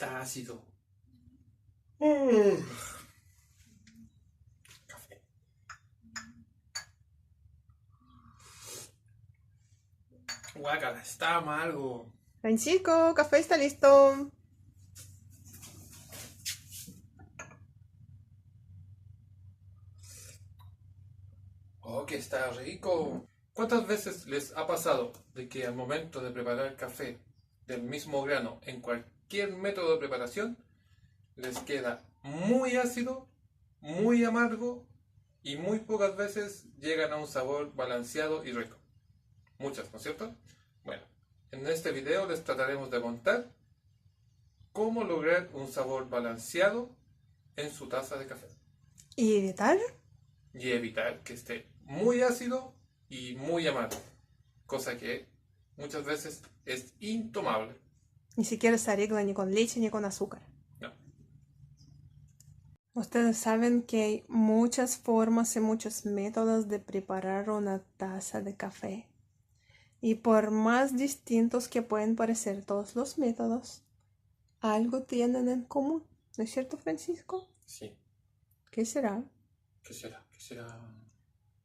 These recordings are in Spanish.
está ácido. Café. Guácala, está amargo. Francisco, café está listo. Oh, que está rico. ¿Cuántas veces les ha pasado de que al momento de preparar café del mismo grano en cualquier método de preparación les queda muy ácido, muy amargo y muy pocas veces llegan a un sabor balanceado y rico? Muchas, ¿no es cierto? Bueno, en este video les trataremos de contar cómo lograr un sabor balanceado en su taza de café ¿Y evitar? y evitar que esté muy ácido y muy amargo, cosa que muchas veces es intomable. Ni siquiera se arregla ni con leche ni con azúcar. No. Ustedes saben que hay muchas formas y muchos métodos de preparar una taza de café. Y por más distintos que pueden parecer todos los métodos, algo tienen en común. ¿No es cierto, Francisco? Sí. ¿Qué será? ¿Qué será? ¿Qué será?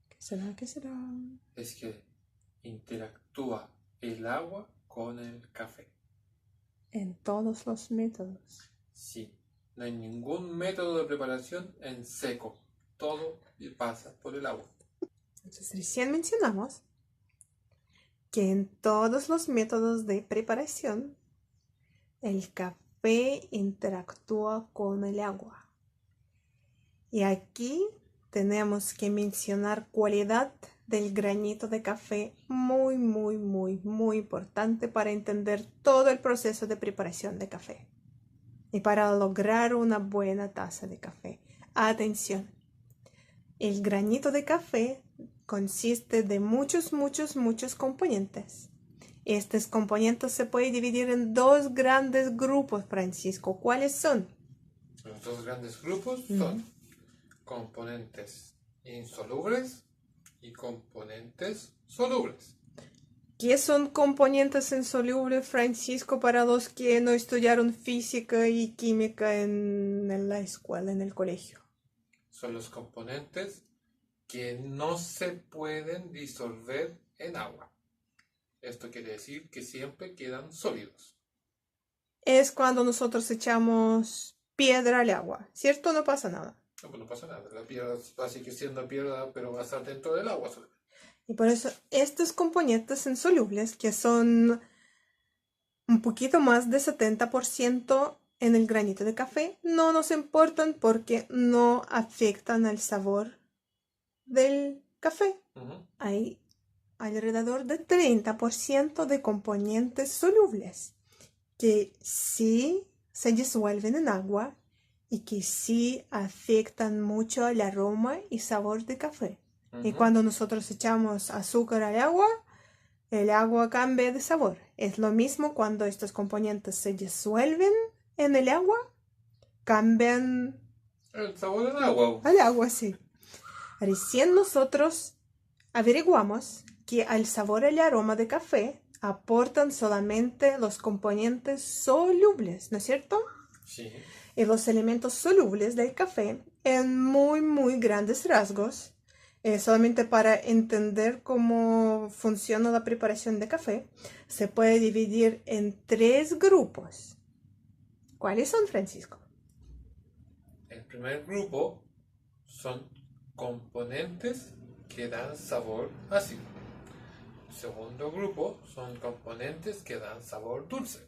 ¿Qué será? ¿Qué será? Es que interactúa el agua con el café. En todos los métodos. Sí. No hay ningún método de preparación en seco. Todo pasa por el agua. Entonces, recién mencionamos que en todos los métodos de preparación, el café interactúa con el agua. Y aquí tenemos que mencionar cualidad del granito de café muy, muy, muy, muy importante para entender todo el proceso de preparación de café y para lograr una buena taza de café. Atención, el granito de café consiste de muchos, muchos, muchos componentes. Estos componentes se pueden dividir en dos grandes grupos, Francisco. ¿Cuáles son? Los dos grandes grupos son componentes insolubles y componentes solubles. ¿Qué son componentes insolubles, Francisco, para los que no estudiaron física y química en la escuela, en el colegio? Son los componentes que no se pueden disolver en agua. Esto quiere decir que siempre quedan sólidos. Es cuando nosotros echamos piedra al agua, ¿cierto? No pasa nada. No, pues no pasa nada. La piedra va a seguir siendo piedra, pero va a estar dentro del agua solamente. Y por eso estos componentes insolubles, que son un poquito más de 70% en el granito de café, no nos importan porque no afectan al sabor del café. Hay alrededor de 30% de componentes solubles que sí se disuelven en agua y que sí afectan mucho al aroma y sabor de café. Y cuando nosotros echamos azúcar al agua, el agua cambia de sabor. Es lo mismo cuando estos componentes se disuelven en el agua, cambian El sabor del agua. al agua, sí. Recién nosotros averiguamos que al sabor y el aroma de café aportan solamente los componentes solubles, ¿no es cierto? Sí. Y los elementos solubles del café, en muy, muy grandes rasgos, solamente para entender cómo funciona la preparación de café, se puede dividir en tres grupos. ¿Cuáles son, Francisco? El primer grupo son componentes que dan sabor ácido. El segundo grupo son componentes que dan sabor dulce.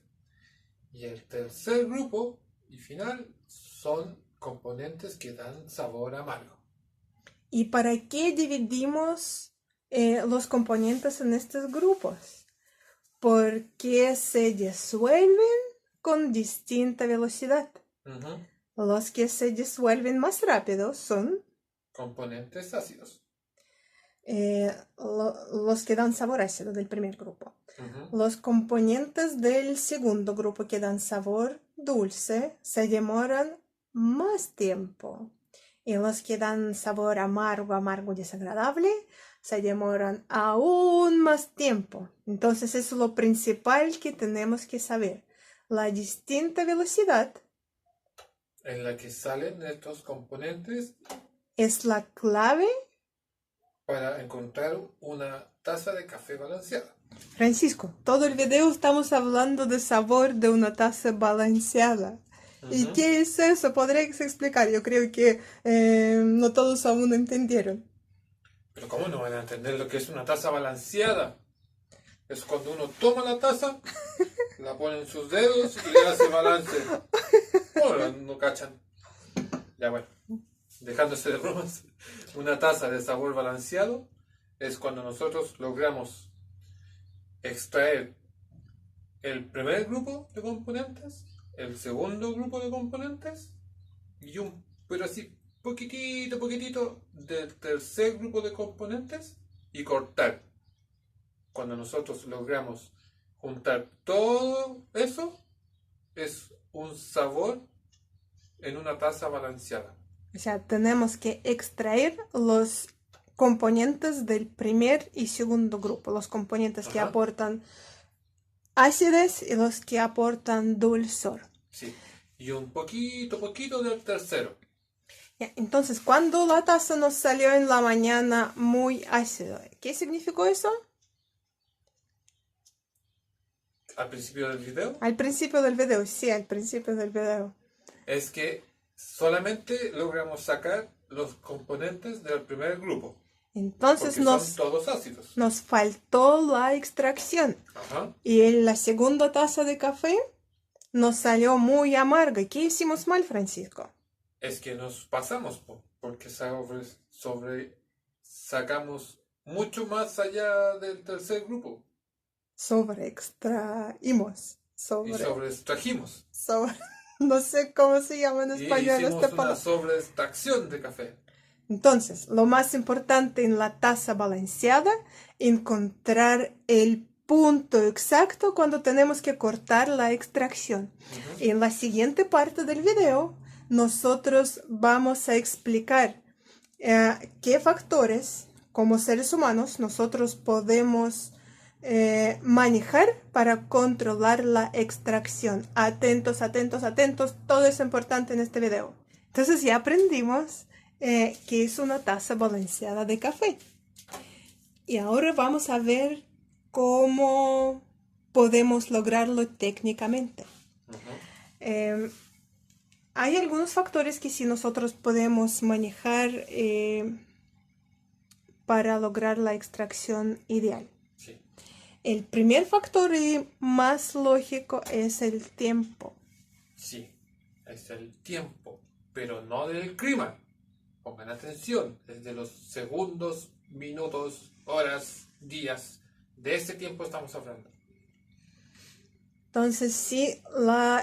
Y el tercer grupo y final son componentes que dan sabor amargo. ¿Y para qué dividimos los componentes en estos grupos? Porque se disuelven con distinta velocidad. Los que se disuelven más rápido son componentes ácidos. Los que dan sabor ácido del primer grupo. Los componentes del segundo grupo que dan sabor dulce se demoran más tiempo. Y los que dan sabor amargo, amargo desagradable, se demoran aún más tiempo. Entonces eso es lo principal que tenemos que saber. La distinta velocidad en la que salen estos componentes es la clave. para encontrar una taza de café balanceada. Francisco, todo el video estamos hablando de sabor de una taza balanceada. ¿Y qué es eso? ¿Podrías explicar? Yo creo que no todos aún entendieron. Pero ¿cómo no van a entender lo que es una taza balanceada? Es cuando uno toma la taza, la pone en sus dedos y le hace balance. Bueno, no cachan. Ya bueno, dejándose de bromas, una taza de sabor balanceado es cuando nosotros logramos extraer el primer grupo de componentes, el segundo grupo de componentes y pero así, poquitito del tercer grupo de componentes y cortar. Cuando nosotros logramos juntar todo eso, es un sabor en una taza balanceada. O sea, tenemos que extraer los componentes del primer y segundo grupo, los componentes que aportan acidez y los que aportan dulzor. Sí, y un poquito del tercero. Ya, entonces, cuando la taza nos salió en la mañana muy ácida, ¿qué significó eso? Al principio del video, Al principio del video, sí, al principio del video. es que solamente logramos sacar los componentes del primer grupo. Entonces Porque son todos ácidos. nos faltó la extracción. Ajá. Y en la segunda taza de café nos salió muy amarga. ¿Qué hicimos mal, Francisco? Es que nos pasamos, porque sacamos mucho más allá del tercer grupo. Sobreextraímos. Y sobreextrajimos. No sé cómo se llama en Y español hicimos esta una palabra. sobreextracción de café. Entonces, lo más importante en la taza balanceada, encontrar el punto exacto cuando tenemos que cortar la extracción. En la siguiente parte del video, nosotros vamos a explicar qué factores, como seres humanos, nosotros podemos manejar para controlar la extracción. Atentos, todo es importante en este video. Entonces ya aprendimos que es una taza balanceada de café. Y ahora vamos a ver cómo podemos lograrlo técnicamente. Hay algunos factores que sí nosotros podemos manejar para lograr la extracción ideal. Sí. El primer factor y más lógico es el tiempo. Sí, es el tiempo, pero no del clima. Pongan atención, es de los segundos, minutos, horas, días. De ese tiempo estamos hablando. Entonces, si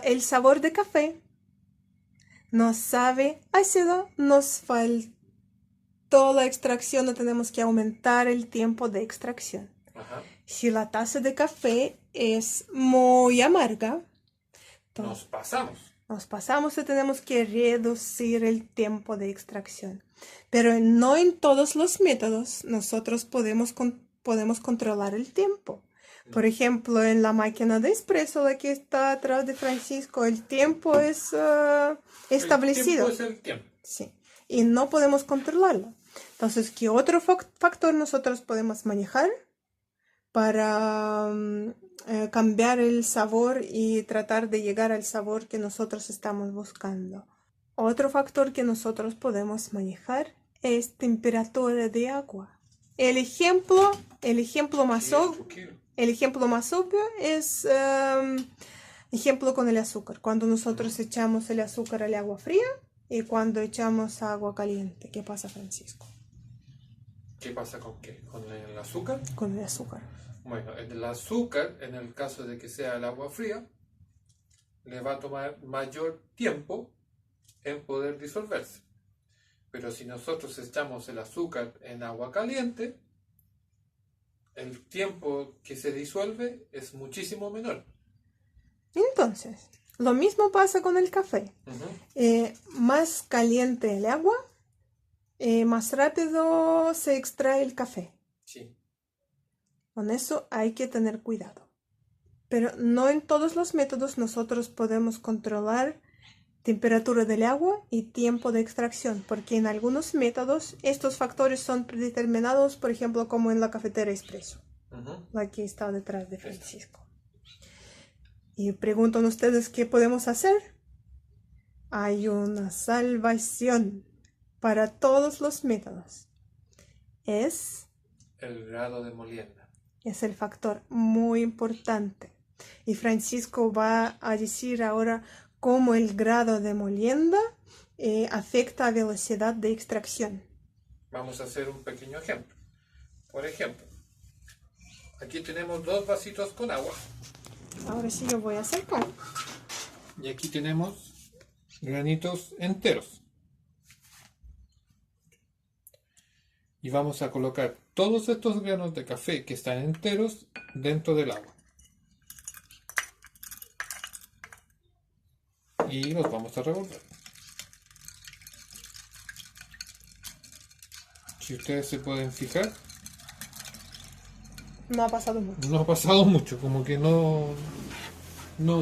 el sabor de café nos sabe ácido, nos faltó la extracción, no tenemos que aumentar el tiempo de extracción. Ajá. Si la taza de café es muy amarga, Nos pasamos y tenemos que reducir el tiempo de extracción. Pero no en todos los métodos nosotros podemos controlar el tiempo. Por ejemplo, en la máquina de espresso, la que está atrás de Francisco, el tiempo es establecido. El tiempo es el tiempo. Sí, y no podemos controlarlo. Entonces, ¿qué otro factor nosotros podemos manejar para cambiar el sabor y tratar de llegar al sabor que nosotros estamos buscando? Otro factor que nosotros podemos manejar es temperatura de agua. El ejemplo más obvio es ejemplo con el azúcar. Cuando nosotros echamos el azúcar al agua fría y cuando echamos agua caliente. ¿Qué pasa, Francisco? ¿Qué pasa con qué? ¿Con el azúcar? Con el azúcar. Bueno, el azúcar, en el caso de que sea el agua fría, le va a tomar mayor tiempo en poder disolverse. Pero si nosotros echamos el azúcar en agua caliente, el tiempo que se disuelve es muchísimo menor. Entonces, lo mismo pasa con el café. Más caliente el agua, más rápido se extrae el café. Sí. Con eso hay que tener cuidado. Pero no en todos los métodos nosotros podemos controlar temperatura del agua y tiempo de extracción, porque en algunos métodos estos factores son predeterminados, por ejemplo, como en la cafetera expreso, la que está detrás de Francisco. Y preguntan ustedes qué podemos hacer. Hay una salvación para todos los métodos. Es El grado de molienda. Es el factor muy importante. Y Francisco va a decir ahora cómo el grado de molienda afecta a velocidad de extracción. Vamos a hacer un pequeño ejemplo. Por ejemplo, aquí tenemos 2 vasitos con agua. Ahora sí yo voy a hacer con. Y aquí tenemos granitos enteros. Y vamos a colocar todos estos granos de café que están enteros dentro del agua. Y los vamos a revolver. Si ustedes se pueden fijar, No ha pasado mucho. no ha pasado mucho, como que no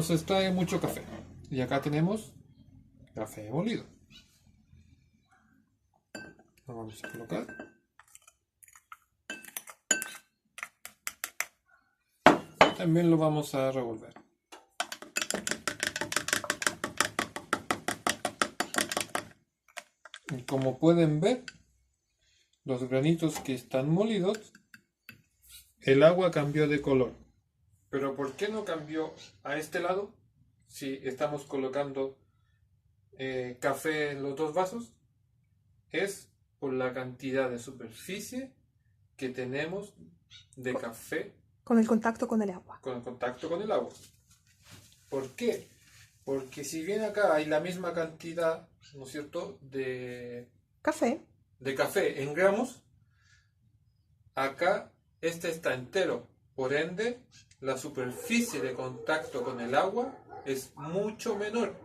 se extrae mucho café. Y acá tenemos café molido. Lo vamos a colocar. También lo vamos a revolver. Y como pueden ver, los granitos que están molidos, el agua cambió de color. Pero ¿por qué no cambió a este lado si estamos colocando café en los 2 vasos? Es por la cantidad de superficie que tenemos de café Con el contacto con el agua. con el contacto con el agua. ¿Por qué? Porque si bien acá hay la misma cantidad, ¿no es cierto?, de Café. café en gramos, acá este está entero. Por ende, la superficie de contacto con el agua es mucho menor.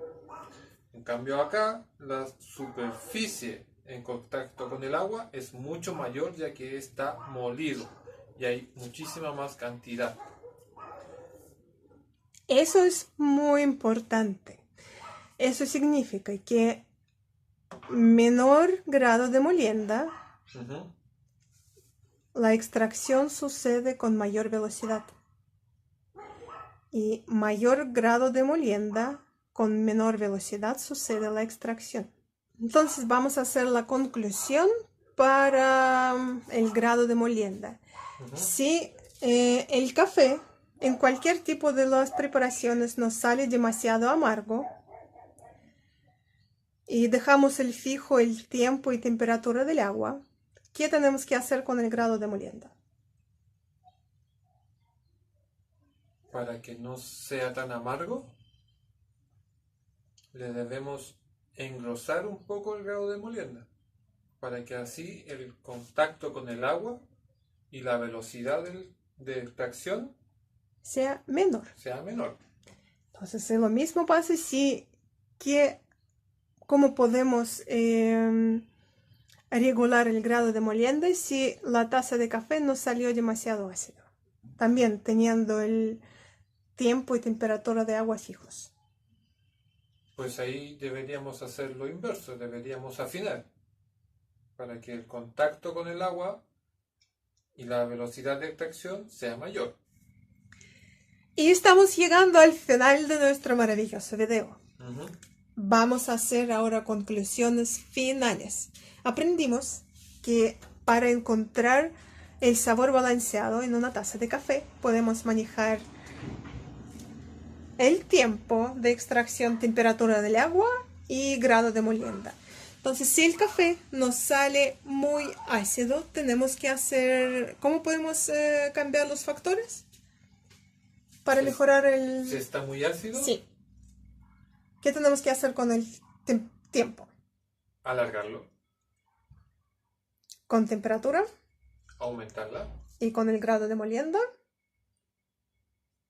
En cambio acá, la superficie en contacto con el agua es mucho mayor, ya que está molido y hay muchísima más cantidad. Eso es muy importante. Eso significa que menor grado de molienda, la extracción sucede con mayor velocidad. Y mayor grado de molienda, con menor velocidad sucede la extracción. Entonces vamos a hacer la conclusión para el grado de molienda. Si el café en cualquier tipo de las preparaciones nos sale demasiado amargo y dejamos el fijo el tiempo y temperatura del agua, ¿qué tenemos que hacer con el grado de molienda? Para que no sea tan amargo, le debemos engrosar un poco el grado de molienda, para que así el contacto con el agua y la velocidad de extracción Sea menor. sea menor. Entonces lo mismo pasa si cómo podemos regular el grado de molienda si la taza de café nos salió demasiado ácido. También teniendo el tiempo y temperatura de agua fijos. Pues ahí deberíamos hacer lo inverso, deberíamos afinar para que el contacto con el agua y la velocidad de extracción sea mayor. Y estamos llegando al final de nuestro maravilloso video. Vamos a hacer ahora conclusiones finales. Aprendimos que para encontrar el sabor balanceado en una taza de café podemos manejar el tiempo de extracción, temperatura del agua y grado de molienda. Entonces, si el café nos sale muy ácido, tenemos que hacer... ¿Cómo podemos cambiar los factores? Para mejorar el... ¿Si está muy ácido? Sí. ¿Qué tenemos que hacer con el tiempo? Alargarlo. Con temperatura. Aumentarla. Y con el grado de molienda.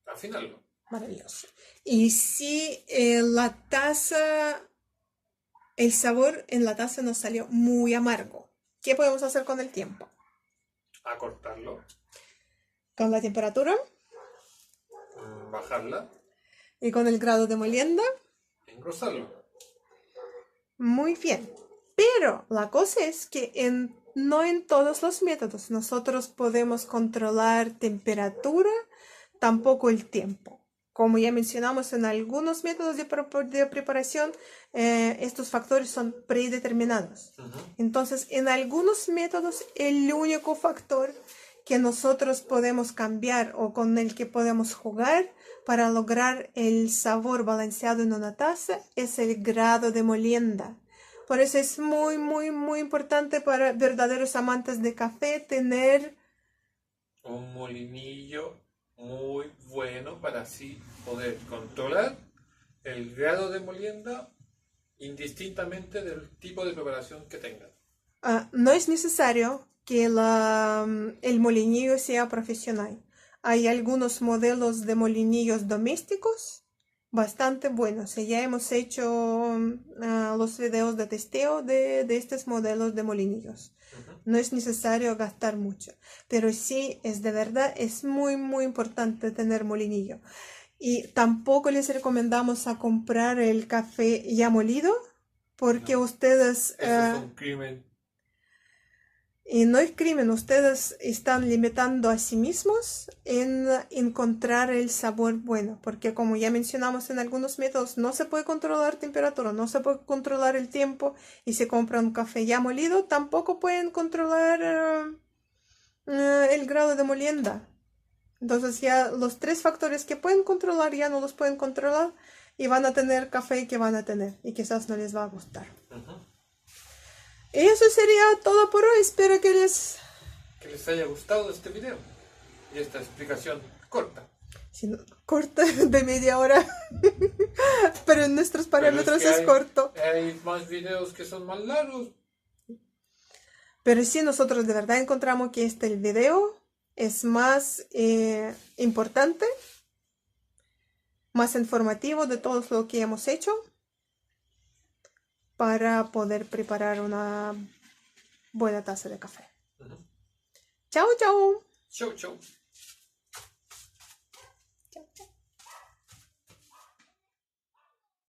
Afinarlo. Maravilloso. Y si la taza, el sabor en la taza nos salió muy amargo, ¿qué podemos hacer con el tiempo? Acortarlo. Con la temperatura. bajarla, Y con el grado de molienda, engrosarlo. muy bien. Pero la cosa es que no en todos los métodos nosotros podemos controlar temperatura, tampoco el tiempo. Como ya mencionamos en algunos métodos de preparación, estos factores son predeterminados. Entonces, en algunos métodos, el único factor que nosotros podemos cambiar o con el que podemos jugar para lograr el sabor balanceado en una taza es el grado de molienda. Por eso es muy, muy, muy importante para verdaderos amantes de café tener Un molinillo muy bueno para así poder controlar el grado de molienda indistintamente del tipo de preparación que tengan. no es necesario que el molinillo sea profesional. Hay algunos modelos de molinillos domésticos bastante buenos. Y ya hemos hecho los videos de testeo de estos modelos de molinillos. No es necesario gastar mucho, pero sí es de verdad, es muy, muy importante tener molinillo. Y tampoco les recomendamos a comprar el café ya molido, porque No, ustedes... eso es un crimen. Y no es crimen, ustedes están limitando a sí mismos en encontrar el sabor bueno, porque como ya mencionamos en algunos métodos, no se puede controlar temperatura, no se puede controlar el tiempo, y si compran un café ya molido, tampoco pueden controlar el grado de molienda. Entonces ya los tres factores que pueden controlar ya no los pueden controlar y van a tener café que van a tener y quizás no les va a gustar. Eso sería todo por hoy. Espero que les haya gustado este video y esta explicación corta. Si no, corta de media hora. Pero en nuestros parámetros es corto. Hay más videos que son más largos. Pero sí, nosotros de verdad encontramos que el video es más importante, más informativo de todo lo que hemos hecho para poder preparar una buena taza de café. Chao, chao. Chau, chau.